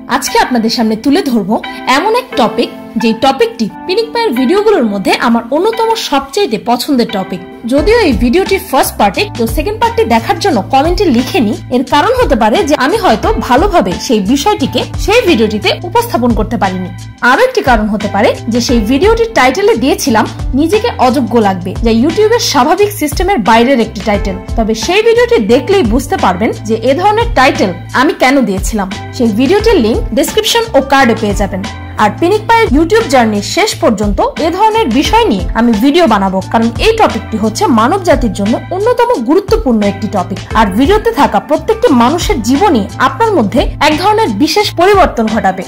আজকে আপনাদের সামনে তুলে ধরবো এমন এক টপিক যে টপিকটি পিনিক পায়ের ভিডিওগুলোর মধ্যে আমার অন্যতম সবচেয়ে পছন্দের টপিক। যদিও এই ভিডিওটির ফার্স্ট পার্টে কেউ সেকেন্ড পার্টটি দেখার জন্য কমেন্টে লিখেনি, এর কারণ হতে পারে যে আমি হয়তো ভালোভাবে সেই বিষয়টিকে সেই ভিডিওটিতে উপস্থাপন করতে পারিনি। আরো একটি কারণ হতে পারে যে সেই ভিডিওটির টাইটেলে দিয়েছিলাম নিজেকে অযোগ্য লাগবে, যা ইউটিউবের স্বাভাবিক সিস্টেমের বাইরের একটি টাইটেল। তবে সেই ভিডিওটি দেখলেই বুঝতে পারবেন যে এ ধরনের টাইটেল আমি কেন দিয়েছিলাম। সেই ভিডিওটির লিংক ডেসক্রিপশন ও কার্ডে পেয়ে যাবেন। আর পিনিক পায়ের ইউটিউব জার্নির শেষ পর্যন্ত এ ধরনের বিষয় নিয়ে আমি ভিডিও বানাবো, কারণ এই টপিকটি হচ্ছে মানব জাতির জন্য অন্যতম গুরুত্বপূর্ণ একটি টপিক। আর ভিডিওতে থাকা প্রত্যেকটি মানুষের জীবনই আপনার মধ্যে এক ধরনের বিশেষ পরিবর্তন ঘটাবে।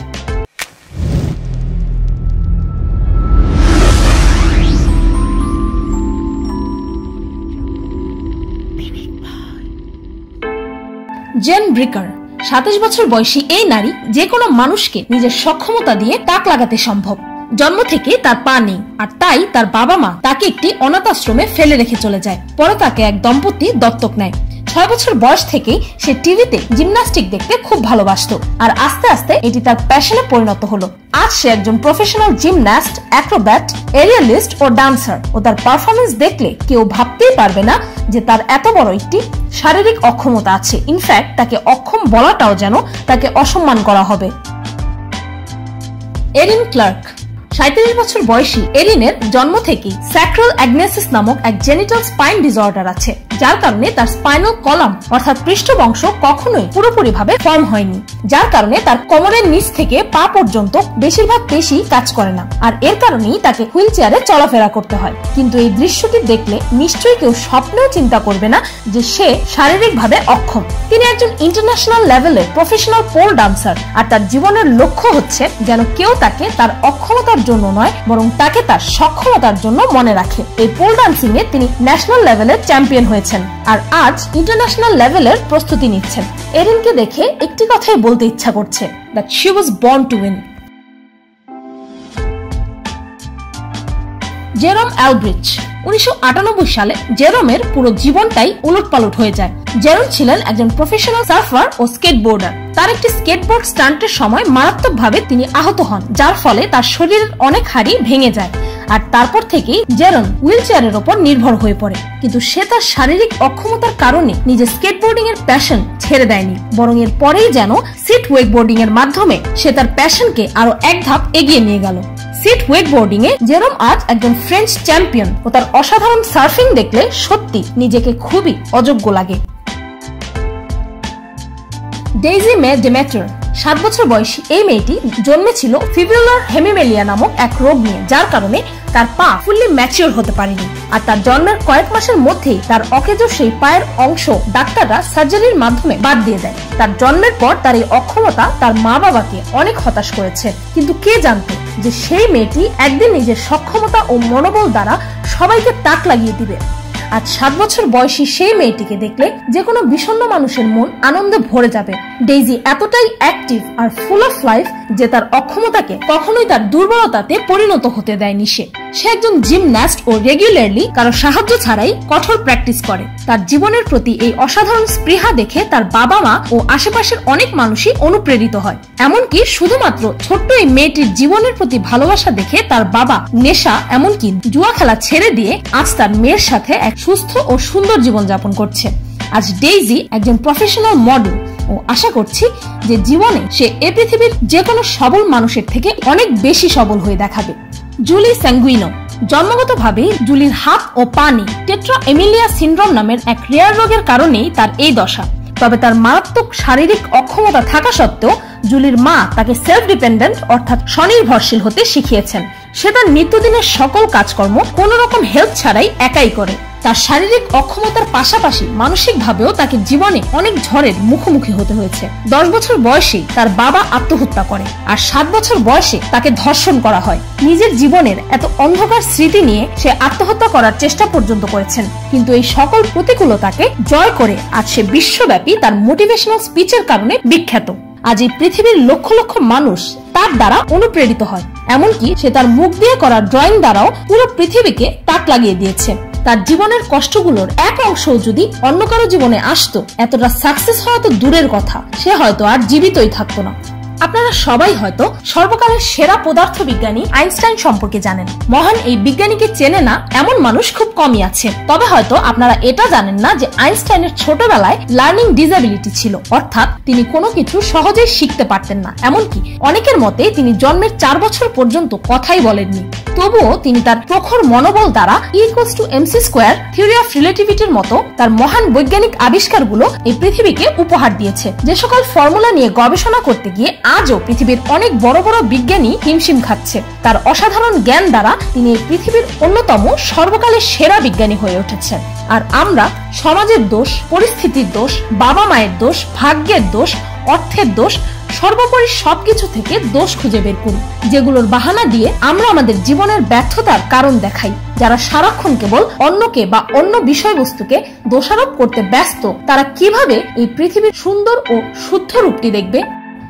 জেন ব্রিকার 27 বছর বয়সী এই নারী যে কোনো মানুষকে নিজের সক্ষমতা দিয়ে তাক লাগাতে সম্ভব। জন্ম থেকে তার পা নেই, আর তাই তার বাবা মা তাকে একটি অনাথ আশ্রমে ফেলে রেখে চলে যায়। পরে তাকে এক দম্পতি দত্তক নেয়। 6 বছর বয়স থেকেই সে টিভিতে জিমন্যাস্টিক দেখতে খুব ভালোবাসতো, আর আস্তে আস্তে এটি তার প্যাশনে পরিণত হলো। আজ সে একজন প্রফেশনাল জিমন্যাস্ট, অ্যাক্রোব্যাট, এরিয়ালিস্ট ও ডান্সার। ও তার পারফরমেন্স দেখলে কেউ ভাবতেই পারবে না যে তার এত বড় একটি শারীরিক অক্ষমতা আছে। ইনফ্যাক্ট তাকে অক্ষম বলাটাও যেন তাকে অসম্মান করা হবে। এরিন ক্লার্ক 37 বছর বয়সী এরিনের জন্ম থেকেই স্যাক্রাল অ্যাগনেসিস নামক এক জেনিটাল স্পাইন ডিসঅর্ডার আছে, যার কারণে তার স্পাইনাল কলাম অর্থাৎ পৃষ্ঠবংশ কখনোই পুরোপুরিভাবে ফর্ম হয়নি, যার কারণে তার কোমরের নিচ থেকে পা পর্যন্ত বেশিরভাগ পেশি কাজ করে না। আর এর কারণেই তাকে হুইল চেয়ারে চলাফেরা করতে হয়। কিন্তু এই দৃশ্যটি দেখলে নিশ্চয়ই কেউ স্বপ্নেও চিন্তা করবে না যে সে শারীরিকভাবে অক্ষম। তিনি একজন ইন্টারন্যাশনাল লেভেলের প্রফেশনাল পোল ডান্সার, আর তার জীবনের লক্ষ্য হচ্ছে যেন কেউ তাকে তার অক্ষমতার জন্য নয়, বরং তাকে তার সক্ষমতার জন্য মনে রাখে। এই পোল ডান্সিং এ তিনি ন্যাশনাল লেভেলের চ্যাম্পিয়ন হয়েছেন, আর আজ ইন্টারন্যাশনাল লেভেলের প্রস্তুতি নিচ্ছেন। এরিনকে দেখে একটি কথাই বলতে ইচ্ছা করছে, that she was born to win. জেরম অ্যালব্রিচ 1998 সালে জেরমের পুরো জীবনটাই উলটপালট হয়ে যায়। জেরম ছিলেন একজন প্রফেশনাল সার্ফার ও স্কেটবোর্ডার। তার একটি স্কেটবোর্ড স্টান্টের সময় মারাত্মকভাবে তিনি আহত হন, যার ফলে তার শরীরের অনেক হাড়ই ভেঙে যায়। আর তারপর থেকেই জেরন হুইল চেয়ারের উপর নির্ভর হয়ে পড়ে। কিন্তু সে তার শারীরিক অক্ষমতার কারণে নিজের স্কেটবোর্ডিং এর প্যাশন ছেড়ে দেয়নি, বরং এর পরেই যেন সিট ওয়েকবোর্ডিং এর মাধ্যমে সে তার প্যাশনকে আরো এক ধাপ এগিয়ে নিয়ে গেল। সিট ওয়েকবোর্ডিং এ জেরম আজ একজন ফ্রেঞ্চ চ্যাম্পিয়ন, ও তার অসাধারণ সার্ফিং দেখলে সত্যি নিজেকে খুবই অযোগ্য লাগে। ডেইজি মে ডেমেটার 7 বছর বয়সী এই মেয়েটি জন্মেছিল ফিব্রিলার হেমিমেলিয়া নামক এক রোগ নিয়ে, যার কারণে তার পা ফুললি ম্যাচিওর হতে পারেনি। আর তার জন্মের কয়েক মাসের মধ্যেই তার অকেজো সেই পায়ের অংশ ডাক্তাররা সার্জারির মাধ্যমে বাদ দিয়ে দেয়। তার জন্মের পর তার এই অক্ষমতা তার মা বাবাকে অনেক হতাশ করেছে, কিন্তু কে জানতো যে সেই মেয়েটি একদিন নিজের সক্ষমতা ও মনোবল দ্বারা সবাইকে তাক লাগিয়ে দিবে। আজ 7 বছর বয়সী সেই মেয়েটিকে দেখলে যে কোনো বিষণ্ণ মানুষের মন আনন্দে ভরে যাবে। ডেইজি এতটাই অ্যাক্টিভ আর ফুল অফ লাইফ যে তার অক্ষমতাকে কখনোই তার দুর্বলতাতে পরিণত হতে দেয়নি। সে একজন জিমন্যাস্ট ও রেগুলারলি কারো সাহায্য ছাড়াই কঠোর প্র্যাকটিস করে। তার জীবনের প্রতি এই অসাধারণ স্পৃহা দেখে তার বাবা মা ও আশেপাশের অনেক মানুষই অনুপ্রেরিত হয়। এমনকি শুধুমাত্র ছোট্ট এই মেয়েটির জীবনের প্রতি ভালোবাসা দেখে তার বাবা নেশা এমনকি জুয়া খেলা ছেড়ে দিয়ে আজ তার মেয়ের সাথে এক সুস্থ ও সুন্দর জীবন যাপন করছে। আজ ডেইজি একজন প্রফেশনাল মডেল, ও আশা করছি যে জীবনে সে এ পৃথিবীর যে কোনো সবল মানুষের থেকে অনেক বেশি সবল হয়ে দেখাবে। জুলি স্যাঙ্গুইনো জন্মগতভাবে জুলির হাত ও পা নেই। টেট্রা এমিলিয়া সিনড্রোম নামের এক রেয়ার রোগের কারণেই তার এই দশা। তবে তার মারাত্মক শারীরিক অক্ষমতা থাকা সত্ত্বেও জুলির মা তাকে সেলফ ডিপেন্ডেন্ট অর্থাৎ স্বনির্ভরশীল হতে শিখিয়েছেন। সে তার নিত্যদিনের সকল কাজকর্ম কোন রকম হেল্প ছাড়াই একাই করে। তার শারীরিক অক্ষমতার পাশাপাশি মানসিকভাবেও তাকে জীবনে অনেক ঝড়ের মুখোমুখি হতে হয়েছে। 10 বছর বয়সে তার বাবা আত্মহত্যা করে, আর 7 বছর বয়সে তাকে ধর্ষণ করা হয়। নিজের জীবনের এত অন্ধকার স্মৃতি নিয়ে সে আত্মহত্যা করার চেষ্টা পর্যন্ত করেছেন, কিন্তু এই সকল প্রতিকূলতাকে জয় করে আজ সে বিশ্বব্যাপী তার মোটিভেশনাল স্পিচের কারণে বিখ্যাত। আজ এই পৃথিবীর লক্ষ লক্ষ মানুষ তার দ্বারা অনুপ্রেরিত হয়। এমনকি সে তার মুখ দিয়ে করা ড্রয়িং দ্বারাও পুরো পৃথিবীকে তাক লাগিয়ে দিয়েছে। তার জীবনের কষ্টগুলোর এক অংশ যদি অন্য কারো জীবনে আসতো, এতটা সাকসেস হওয়া তো দূরের কথা, সে হয়তো আর জীবিতই থাকতো না। আপনারা সবাই হয়তো সর্বকালের সেরা পদার্থবিজ্ঞানী আইনস্টাইন সম্পর্কে জানেন। মহান এই বিজ্ঞানীকে চেনে না এমন মানুষ খুব কমই আছে। তবে হয়তো আপনারা এটা জানেন না যে আইনস্টাইনের ছোটবেলায় লার্নিং ডিসএবিলিটি ছিল, অর্থাৎ তিনি কোনো কিছু সহজেই শিখতে পারতেন না। এমনকি অনেকের মতে তিনি জন্মের 4 বছর পর্যন্ত কথাই বলেননি। তবুও তিনি তার প্রখর মনোবল দ্বারা E=mc², থিওরি অফ রিলেটিভিটির মতো তার মহান বৈজ্ঞানিক আবিষ্কারগুলো এই পৃথিবীকে উপহার দিয়েছে। যে সকল ফর্মুলা নিয়ে গবেষণা করতে গিয়ে আজও পৃথিবীর অনেক বড় বড় বিজ্ঞানী হিমশিম খাচ্ছে, তার অসাধারণ জ্ঞান দ্বারা তিনি এই পৃথিবীর অন্যতম সর্বকালের সেরা বিজ্ঞানী হয়ে উঠেছেন। আর আমরা সমাজের দোষ, পরিস্থিতির দোষ, বাবা মায়ের দোষ, ভাগ্যের দোষ, অর্থের দোষ, সর্বোপরি সবকিছু থেকে দোষ খুঁজে বের করি, যেগুলোর বাহানা দিয়ে আমরা আমাদের জীবনের ব্যর্থতার কারণ দেখাই। যারা সারাক্ষণ কেবল অন্যকে বা অন্য বিষয়বস্তুকে দোষারোপ করতে ব্যস্ত, তারা কিভাবে এই পৃথিবীর সুন্দর ও শুদ্ধ রূপটি দেখবে?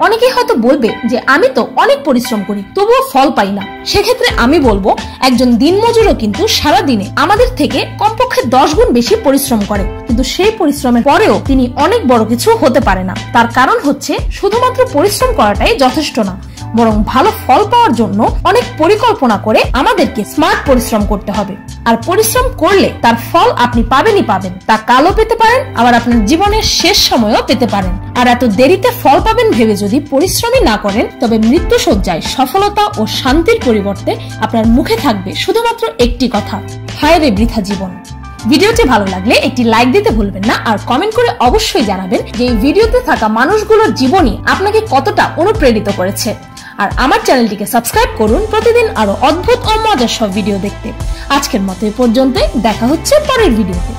অনেকেই হয়তো বলবে যে আমি তো অনেক পরিশ্রম করি, তবুও ফল পাই না। সেক্ষেত্রে আমি বলবো, একজন দিনমজুরও কিন্তু সারা দিনে আমাদের থেকে কমপক্ষে 10 গুণ বেশি পরিশ্রম করে, কিন্তু সেই পরিশ্রমের পরেও তিনি অনেক বড় কিছু হতে পারে না। তার কারণ হচ্ছে শুধুমাত্র পরিশ্রম করাটাই যথেষ্ট না, বরং ভালো ফল পাওয়ার জন্য অনেক পরিকল্পনা করে আমাদেরকে স্মার্ট পরিশ্রম করতে হবে। আর পরিশ্রম করলে তার ফল আপনি পাবেনই পাবেন, তা কালও পেতে পারেন, আবার আপনার জীবনের শেষ সময়ও পেতে পারেন। আর এত দেরিতে ফল পাবেন ভেবে যদি পরিশ্রমই না করেন, তবে মৃত্যুশয্যায় সফলতা ও শান্তির পরিবর্তে আপনার মুখে থাকবে শুধুমাত্র একটি কথা, হায় রে বৃথা জীবন। ভিডিওটি ভালো লাগলে একটি লাইক দিতে ভুলবেন না, আর কমেন্ট করে অবশ্যই জানাবেন যে এই ভিডিওতে থাকা মানুষগুলোর জীবনী আপনাকে কতটা অনুপ্রেরিত করেছে। আর আমার চ্যানেলটিকে সাবস্ক্রাইব করুন প্রতিদিন আরো অদ্ভুত ও মজার সব ভিডিও দেখতে। আজকের মতো এই পর্যন্তই, দেখা হচ্ছে পরের ভিডিওতে।